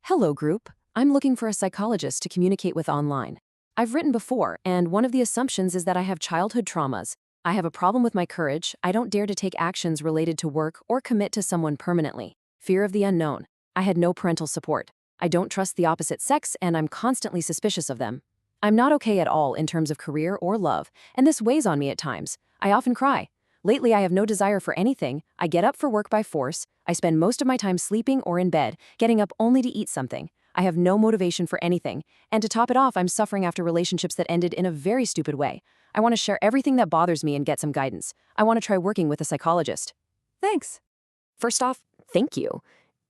Hello, group. I'm looking for a psychologist to communicate with online. I've written before, and one of the assumptions is that I have childhood traumas. I have a problem with my courage. I don't dare to take actions related to work or commit to someone permanently. Fear of the unknown. I had no parental support. I don't trust the opposite sex, and I'm constantly suspicious of them. I'm not okay at all in terms of career or love, and this weighs on me at times. I often cry. Lately, I have no desire for anything. I get up for work by force. I spend most of my time sleeping or in bed, getting up only to eat something. I have no motivation for anything. And to top it off, I'm suffering after relationships that ended in a very stupid way. I want to share everything that bothers me and get some guidance. I want to try working with a psychologist. Thanks. First off, thank you.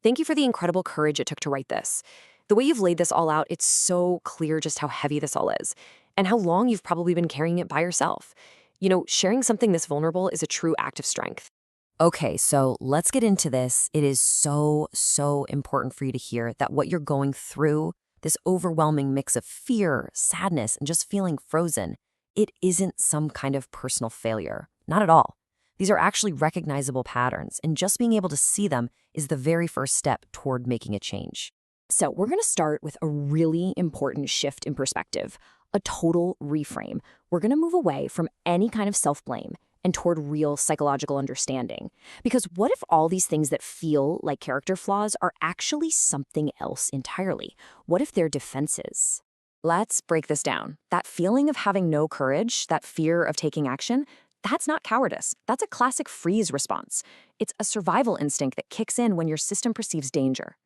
Thank you for the incredible courage it took to write this. The way you've laid this all out, it's so clear just how heavy this all is, and how long you've probably been carrying it by yourself. You know, sharing something this vulnerable is a true act of strength. Okay, so let's get into this. It is so important for you to hear that what you're going through, this overwhelming mix of fear, sadness, and just feeling frozen, it isn't some kind of personal failure. Not at all. These are actually recognizable patterns, and just being able to see them is the very first step toward making a change. So we're going to start with a really important shift in perspective, a total reframe. We're going to move away from any kind of self-blame and toward real psychological understanding. Because what if all these things that feel like character flaws are actually something else entirely? What if they're defenses? Let's break this down. That feeling of having no courage, that fear of taking action, that's not cowardice. That's a classic freeze response. It's a survival instinct that kicks in when your system perceives danger.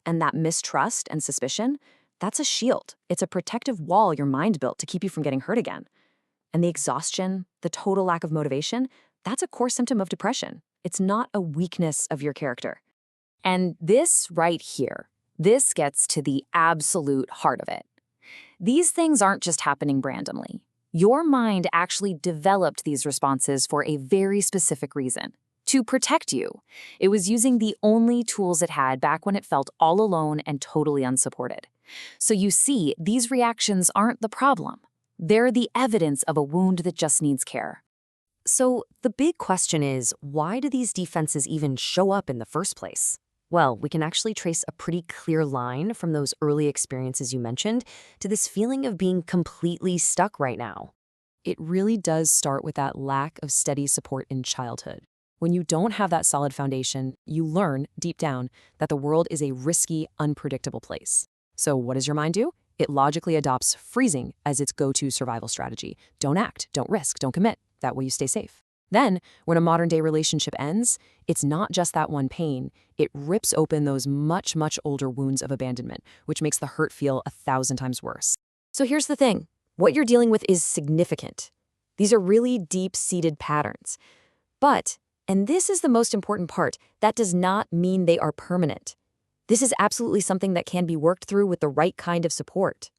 And that mistrust and suspicion, that's a shield. It's a protective wall your mind built to keep you from getting hurt again. And the exhaustion, the total lack of motivation, that's a core symptom of depression. It's not a weakness of your character. And this right here, this gets to the absolute heart of it. These things aren't just happening randomly. Your mind actually developed these responses for a very specific reason. To protect you. It was using the only tools it had back when it felt all alone and totally unsupported. So you see, these reactions aren't the problem. They're the evidence of a wound that just needs care. So the big question is, why do these defenses even show up in the first place? Well, we can actually trace a pretty clear line from those early experiences you mentioned to this feeling of being completely stuck right now. It really does start with that lack of steady support in childhood. When you don't have that solid foundation, you learn, deep down, that the world is a risky, unpredictable place. So what does your mind do? It logically adopts freezing as its go-to survival strategy. Don't act, don't risk, don't commit. That way you stay safe. Then, when a modern-day relationship ends, it's not just that one pain. It rips open those much older wounds of abandonment, which makes the hurt feel 1,000 times worse. So here's the thing. What you're dealing with is significant. These are really deep-seated patterns. But, and this is the most important part, that does not mean they are permanent. This is absolutely something that can be worked through with the right kind of support.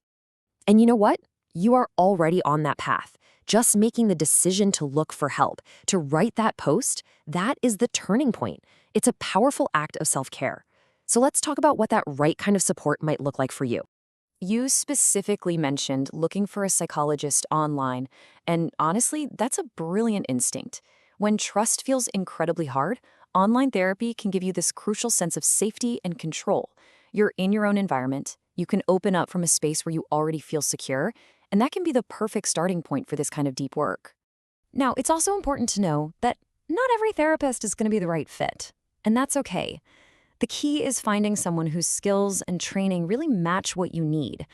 And you know what? You are already on that path. Just making the decision to look for help, to write that post, that is the turning point. It's a powerful act of self-care. So let's talk about what that right kind of support might look like for you. You specifically mentioned looking for a psychologist online, and honestly, that's a brilliant instinct. When trust feels incredibly hard, online therapy can give you this crucial sense of safety and control. You're in your own environment, you can open up from a space where you already feel secure, and that can be the perfect starting point for this kind of deep work. Now, it's also important to know that not every therapist is going to be the right fit, and that's okay. The key is finding someone whose skills and training really match what you need.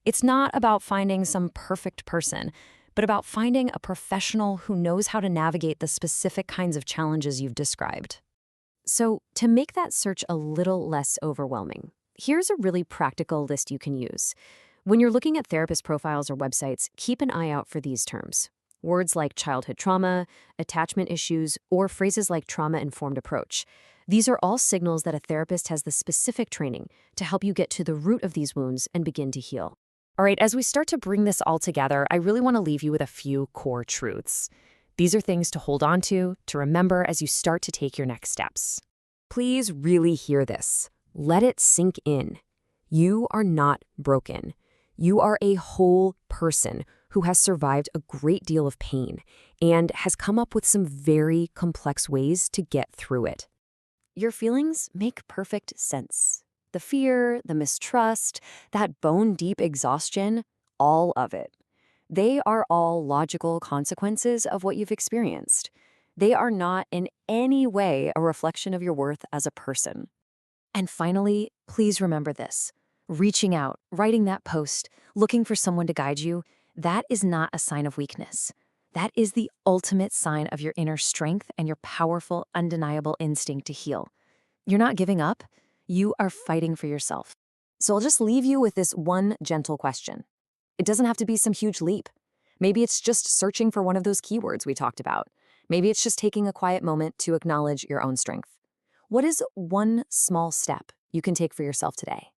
It's not about finding some perfect person, but about finding a professional who knows how to navigate the specific kinds of challenges you've described. So, to make that search a little less overwhelming, here's a really practical list you can use. When you're looking at therapist profiles or websites, keep an eye out for these terms. Words like childhood trauma, attachment issues, or phrases like trauma-informed approach. These are all signals that a therapist has the specific training to help you get to the root of these wounds and begin to heal. All right, as we start to bring this all together, I really want to leave you with a few core truths. These are things to hold on to remember as you start to take your next steps. Please really hear this. Let it sink in. You are not broken. You are a whole person who has survived a great deal of pain and has come up with some very complex ways to get through it. Your feelings make perfect sense. The fear, the mistrust, that bone-deep exhaustion, all of it. They are all logical consequences of what you've experienced. They are not in any way a reflection of your worth as a person. And finally, please remember this. Reaching out, writing that post, looking for someone to guide you, that is not a sign of weakness. That is the ultimate sign of your inner strength and your powerful, undeniable instinct to heal. You're not giving up. You are fighting for yourself. So I'll just leave you with this one gentle question. It doesn't have to be some huge leap. Maybe it's just searching for one of those keywords we talked about. Maybe it's just taking a quiet moment to acknowledge your own strength. What is one small step you can take for yourself today?